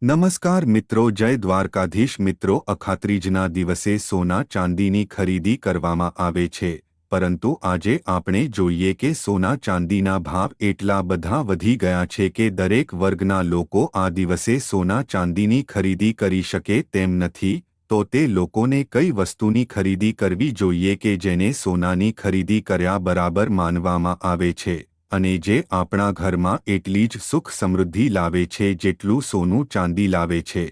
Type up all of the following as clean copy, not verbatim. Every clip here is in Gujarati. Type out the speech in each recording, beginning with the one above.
નમસ્કાર મિત્રો, જય દ્વારકાધીશ મિત્રો। અખાત્રીજના દિવસે સોના ચાંદીની ખરીદી કરવામાં આવે છે, પરંતુ આજે આપણે જોઈએ કે સોના ચાંદીના ભાવ એટલા બધા વધી ગયા છે કે દરેક વર્ગના લોકો આ દિવસે સોના ચાંદીની ખરીદી કરી શકે તેમ નથી। તો તે લોકોને કઈ વસ્તુની ખરીદી કરવી જોઈએ કે જેને સોનાની ખરીદી કર્યા બરાબર માનવામાં આવે છે અને જે આપણા ઘરમાં એટલી જ સુખ સમૃદ્ધિ લાવે છે જેટલું સોનું ચાંદી લાવે છે।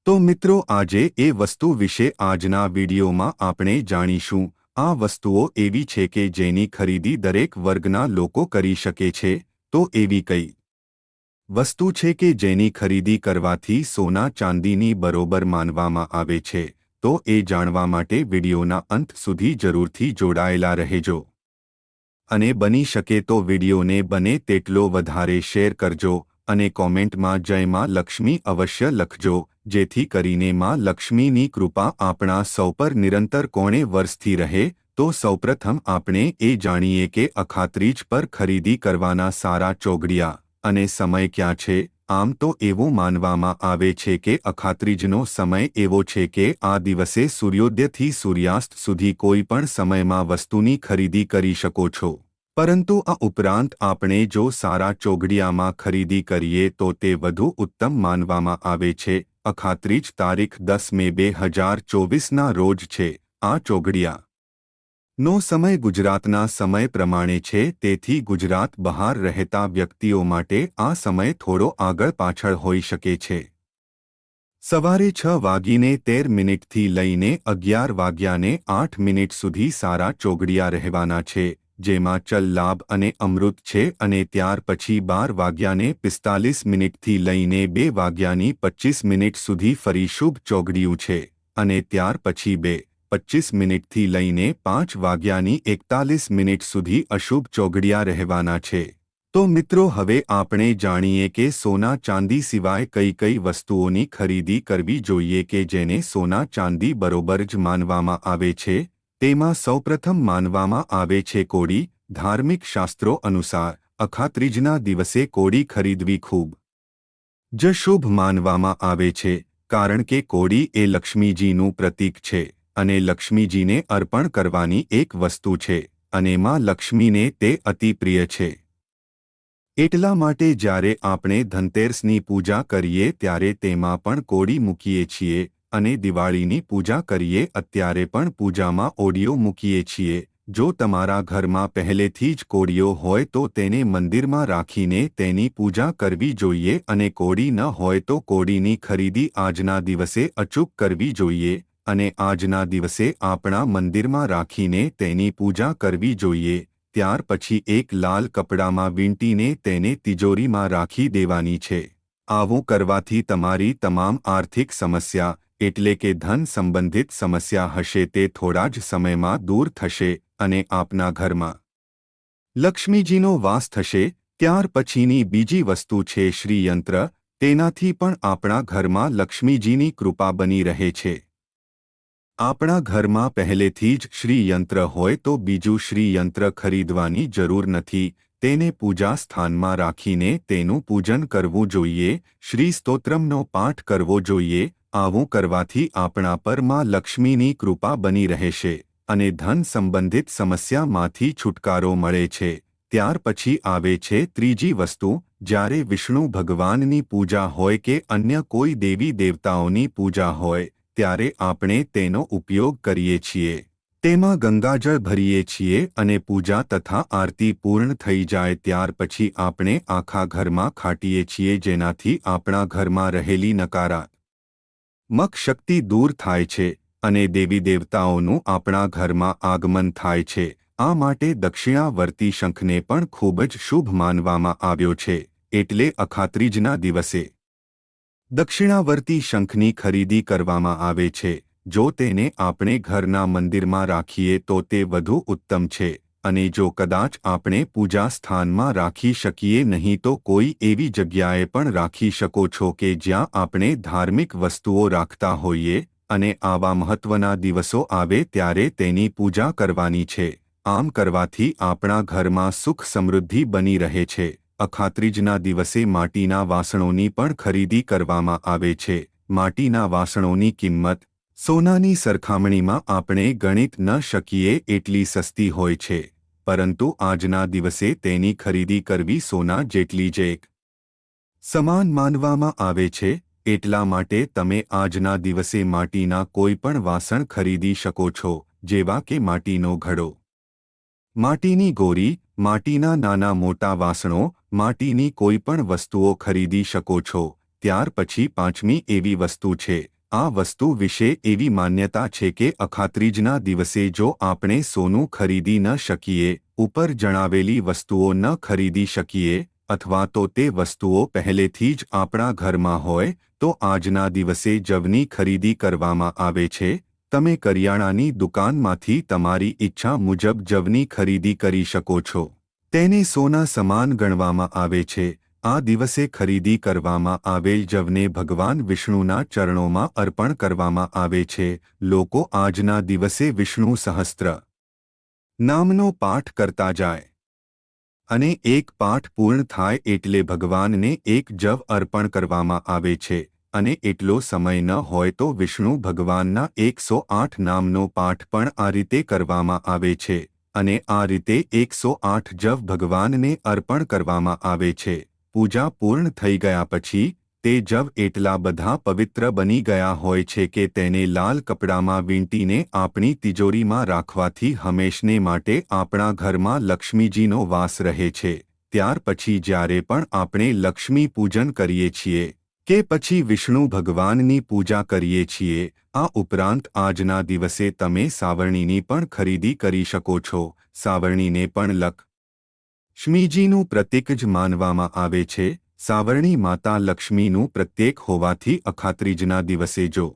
તો મિત્રો, આજે એ વસ્તુ વિશે આજના વિડીયોમાં આપણે જાણીશું। આ વસ્તુઓ એવી છે કે જેની ખરીદી દરેક વર્ગના લોકો કરી શકે છે। તો એવી કઈ વસ્તુ છે કે જેની ખરીદી કરવાથી સોના ચાંદીની બરોબર માનવામાં આવે છે? તો એ જાણવા માટે વિડીયોના અંત સુધી જરૂરથી જોડાયેલા રહેજો અને બની શકે તો વિડીયોને બને તેટલો વધારે શેર કરજો અને કોમેન્ટમાં જય માં લક્ષ્મી અવશ્ય લખજો, જેથી કરીને માં લક્ષ્મીની કૃપા આપણા સૌ પર નિરંતર કોણે વરસતી રહે। તો સૌપ્રથમ આપણે એ જાણીએ કે અખાત્રીજ પર ખરીદી કરવાના સારા ચોઘડિયા અને સમય ક્યાં છે। આમ તો એવું માનવામાં આવે છે કે અખાત્રીજનો સમય એવો છે કે આ દિવસે સૂર્યોદયથી સૂર્યાસ્ત સુધી કોઈ પણ સમયમાં વસ્તુની ખરીદી કરી શકો છો। પરંતુ આ ઉપરાંત આપણે જો સારા ચોઘડિયામાં ખરીદી કરીએ તો તે વધુ ઉત્તમ માનવામાં આવે છે। અખાત્રીજ તારીખ 10 મે 2024ના રોજ છે। આ ચોઘડિયા નો સમય ગુજરાતના સમય પ્રમાણે છે, તેથી ગુજરાત બહાર રહેતા વ્યક્તિઓ માટે આ સમય થોડો આગળ પાછળ હોઈ શકે છે। સવારે 6:13 થી લઈને 11:08 સુધી સારા ચોઘડિયા રહેવાના છે, જેમાં ચલ લાભ અને અમૃત છે, અને ત્યાર પછી 12:45 થી લઈને 2:25 સુધી ફરી શુભ ચોઘડિયું છે, અને ત્યાર પછી 2:25 થી લઈને 5:41 સુધી અશુભ ચોઘડિયા રહેવાના છે। તો મિત્રો, હવે આપણે જાણીએ કે સોના ચાંદી સિવાય કઈ કઈ વસ્તુઓની ખરીદી કરવી જોઈએ કે જેને સોના ચાંદી બરોબર જ માનવામાં આવે છે। તેમાં સૌપ્રથમ માનવામાં આવે છે કોડી। ધાર્મિક શાસ્ત્રો અનુસાર અખાત્રીજના દિવસે કોડી ખરીદવી ખૂબ જ શુભ માનવામાં આવે છે, કારણ કે કોડી એ લક્ષ્મીજીનું પ્રતીક છે અને લક્ષ્મીજીને અર્પણ કરવાની એક વસ્તુ છે, અને માં લક્ષ્મીને તે અતિ પ્રિય છે। એટલા માટે જ્યારે આપણે ધનતેરસની પૂજા કરીએ ત્યારે તેમાં પણ કોડી મૂકીએ છીએ, અને દિવાળીની પૂજા કરીએ અત્યારે પણ પૂજામાં ઓડિયો મૂકીએ છીએ। જો તમારા ઘરમાં પહેલેથી જ કોડીઓ હોય તો તેને મંદિરમાં રાખીને તેની પૂજા કરવી જોઈએ, અને કોડી ન હોય તો કોડીની ખરીદી આજના દિવસે અચૂક કરવી જોઈએ અને આજના દિવસે આપણા મંદિરમાં રાખીને તેની પૂજા કરવી જોઈએ। ત્યાર પછી એક લાલ કપડામાં વીંટીને તેને તિજોરીમાં રાખી દેવાની છે। આવું કરવાથી તમારી તમામ આર્થિક સમસ્યા એટલે કે ધન સંબંધિત સમસ્યા હશે તે થોડા જ સમયમાં દૂર થશે અને આપના ઘરમાં લક્ષ્મીજીનો વાસ થશે। ત્યાર પછીની બીજી વસ્તુ છે શ્રીયંત્ર। તેનાથી પણ આપણા ઘરમાં લક્ષ્મીજીની કૃપા બની રહે છે। આપણા ઘરમાં પહેલેથી જ શ્રીયંત્ર હોય તો બીજું શ્રીયંત્ર ખરીદવાની જરૂર નથી, તેને પૂજા સ્થાનમાં રાખીને તેનું પૂજન કરવું જોઈએ, શ્રી સ્તોત્રમનો પાઠ કરવો જોઈએ। આવું કરવાથી આપણા પર માં લક્ષ્મીની કૃપા બની રહેશે અને ધન સંબંધિત સમસ્યામાંથી છુટકારો મળે છે। ત્યાર પછી આવે છે ત્રીજી વસ્તુ। જ્યારે વિષ્ણુ ભગવાનની પૂજા હોય કે અન્ય કોઈ દેવી દેવતાઓની પૂજા હોય ત્યારે આપણે તેનો ઉપયોગ કરીએ છીએ। તેમાં ગંગાજળ ભરીએ છીએ અને પૂજા તથા આરતી પૂર્ણ થઈ જાય ત્યાર પછી આપણે આખા ઘરમાં છાંટીએ છીએ, જેનાથી આપણા ઘરમાં રહેલી નકારાત્મક શક્તિ દૂર થાય છે અને દેવી દેવતાઓનું આપણા ઘરમાં આગમન થાય છે। આ માટે દક્ષિણાવર્તી શંખને પણ ખૂબ જ શુભ માનવામાં આવ્યો છે, એટલે અખાત્રીજના દિવસે દક્ષિણાવર્તી શંખની ખરીદી કરવામાં આવે છે। જો તેને આપણે ઘરના મંદિરમાં રાખીએ તો તે વધુ ઉત્તમ છે, અને જો કદાચ આપણે પૂજા સ્થાનમાં રાખી શકીએ નહીં તો કોઈ એવી જગ્યાએ પણ રાખી શકો છો કે જ્યાં આપણે ધાર્મિક વસ્તુઓ રાખતા હોઈએ, અને આવા મહત્વના દિવસો આવે ત્યારે તેની પૂજા કરવાની છે। આમ કરવાથી આપણા ઘરમાં સુખ સમૃદ્ધિ બની રહે છે અખાત્રીજના દિવસે માટીના વાસણોની પણ ખરીદી કરવામાં આવે છે. માટીના વાસણોની કિંમત સોનાની સરખામણીમાં આપણે ગણિત ન શકીએ એટલી સસ્તી હોય છે, પરંતુ આજના દિવસે તેની ખરીદી કરવી સોના જેટલી જ એક સમાન માનવામાં આવે છે. એટલા માટે તમે આજના દિવસે માટીના કોઈ પણ વાસણ ખરીદી શકો છો, જેવા કે માટીનો ઘડો, માટીની ગોરી, માટીના નાના મોટા વાસણો, માટીની કોઈ પણ વસ્તુઓ ખરીદી શકો છો. ત્યાર પછી પાંચમી એવી વસ્તુ છે. આ વસ્તુ વિશે એવી માન્યતા છે કે અખાત્રીજના દિવસે જો આપણે સોનું ખરીદી ન શકીએ, ઉપર જણાવેલી વસ્તુઓ ન ખરીદી શકીએ, અથવા તો તે વસ્તુઓ પહેલેથી જ આપણા ઘરમાં હોય, તો આજના દિવસે જવની ખરીદી કરવામાં આવે છે. તમે કરિયાણાની દુકાનમાંથી તમારી ઈચ્છા મુજબ જવની ખરીદી કરી શકો છો. તેને સોના સમાન ગણવામાં આવે છે. આ દિવસે ખરીદી કરવામાં આવેલ જવને ભગવાન વિષ્ણુના ચરણોમાં અર્પણ કરવામાં આવે છે. લોકો આજના દિવસે વિષ્ણુ સહસ્ત્ર નામનો પાઠ કરતા જાય અને એક પાઠ પૂર્ણ થાય એટલે ભગવાનને એક જવ અર્પણ કરવામાં આવે છે. અને એટલો સમય ન હોય તો વિષ્ણુ ભગવાનના 108 નામનો પાઠ પણ આ રીતે કરવામાં આવે છે. અને આ રીતે 108 જવ ભગવાનને અર્પણ કરવામાં આવે છે. પૂજા પૂર્ણ થઈ ગયા પછી તે જવ એટલા બધા પવિત્ર બની ગયા હોય છે કે તેને લાલ કપડામાં વીંટીને આપણી તિજોરીમાં રાખવાથી હંમેશને માટે આપણા ઘરમાં લક્ષ્મીજીનો વાસ રહે છે. ત્યાર પછી જ્યારે પણ આપણે લક્ષ્મી પૂજન કરીએ છીએ કે પછી વિષ્ણુ ભગવાનની પૂજા કરીએ છીએ, આ ઉપરાંત આજના દિવસે તમે સાવરણીની પણ ખરીદી કરી શકો છો. સાવરણીને પણ લક્ષ્મીજીનું પ્રતીક જ માનવામાં આવે છે. સાવરણી માતા લક્ષ્મીનું પ્રત્યેક હોવાથી અખાત્રીજના દિવસે જો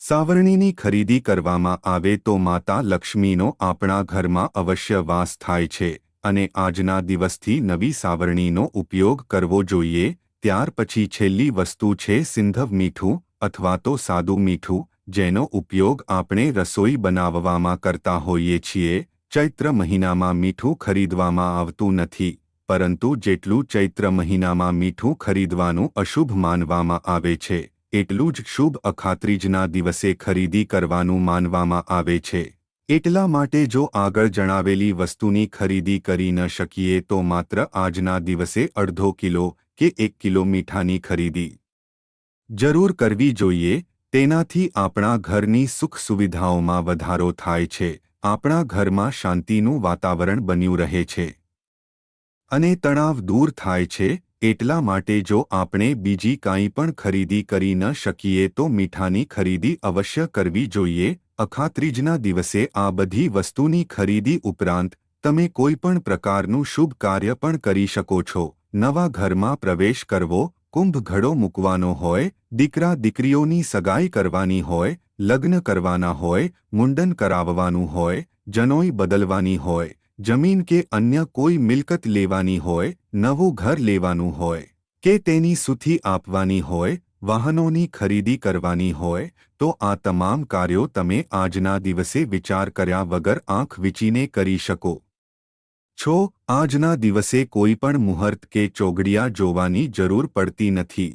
સાવરણીની ખરીદી કરવામાં આવે તો માતા લક્ષ્મીનો આપણા ઘરમાં અવશ્ય વાસ થાય છે. અને આજના દિવસથી નવી સાવરણીનો ઉપયોગ કરવો જોઈએ. ત્યાર પછી છેલ્લી વસ્તુ છે સિંધવ મીઠું અથવા તો સાદું મીઠું, જેનો ઉપયોગ આપણે રસોઈ બનાવવામાં કરતા હોઈએ છીએ. ચૈત્ર મહિનામાં મીઠું ખરીદવામાં આવતું નથી, પરંતુ જેટલું ચૈત્ર મહિનામાં મીઠું ખરીદવાનું અશુભ માનવામાં આવે છે, એટલું જ શુભ અખાત્રીજના દિવસે ખરીદી કરવાનું માનવામાં આવે છે. એટલા માટે જો આગળ જણાવેલી વસ્તુની ખરીદી કરી ન શકીએ તો માત્ર આજના દિવસે અડધો કિલો કે 1 કિલો મીઠાની ખરીદી જરૂર કરવી જોઈએ. તેનાથી આપણા ઘરની સુખ સુવિધાઓમાં વધારો થાય છે. આપણા ઘરમાં શાંતિનું વાતાવરણ બન્યું રહે છે અને તણાવ દૂર થાય છે. એટલા માટે જો આપણે બીજી કાંઈ પણ ખરીદી કરી ન શકીએ તો મીઠાની ખરીદી અવશ્ય કરવી જોઈએ. અખાત્રીજના દિવસે આ બધી વસ્તુની ખરીદી ઉપરાંત તમે કોઈ પણ પ્રકારનું શુભ કાર્ય પણ કરી શકો છો. નવા ઘરમાં પ્રવેશ કરવો, કુંભ ઘડો મૂકવાનો હોય, દીકરા દીકરીઓની સગાઈ કરવાની હોય, લગ્ન કરવાના હોય, મુંડન કરાવવાનું હોય, જનોઈ બદલવાની હોય, જમીન કે અન્ય કોઈ મિલકત લેવાની હોય, નવું ઘર લેવાનું હોય કે તેની સુથી આપવાની હોય, વાહનોની ખરીદી કરવાની હોય, તો આ તમામ કાર્યો તમે આજના દિવસે વિચાર કર્યા વગર આંખ વીંચીને કરી શકો છો. આજના દિવસે કોઈ પણ મુહૂર્ત કે ચોઘડિયા જોવાની જરૂર પડતી નથી.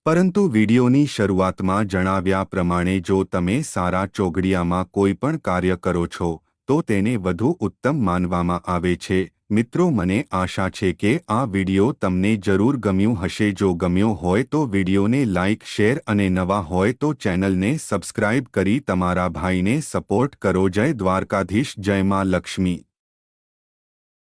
પરંતુ વિડીયોની શરૂઆતમાં જણાવ્યા પ્રમાણે જો તમે સારા ચોઘડિયામાં કોઈ પણ કાર્ય કરો છો તો તેને વધુ ઉત્તમ માનવામાં આવે છે. મિત્રો, મને આશા છે કે આ વિડીયો તમને જરૂર ગમ્યું હશે. જો ગમ્યો હોય તો વિડીયોને લાઇક, શેર અને નવા હોય તો ચેનલને સબસ્ક્રાઇબ કરી તમારા ભાઈને સપોર્ટ કરો. જય દ્વારકાધીશ, જય માં લક્ષ્મી.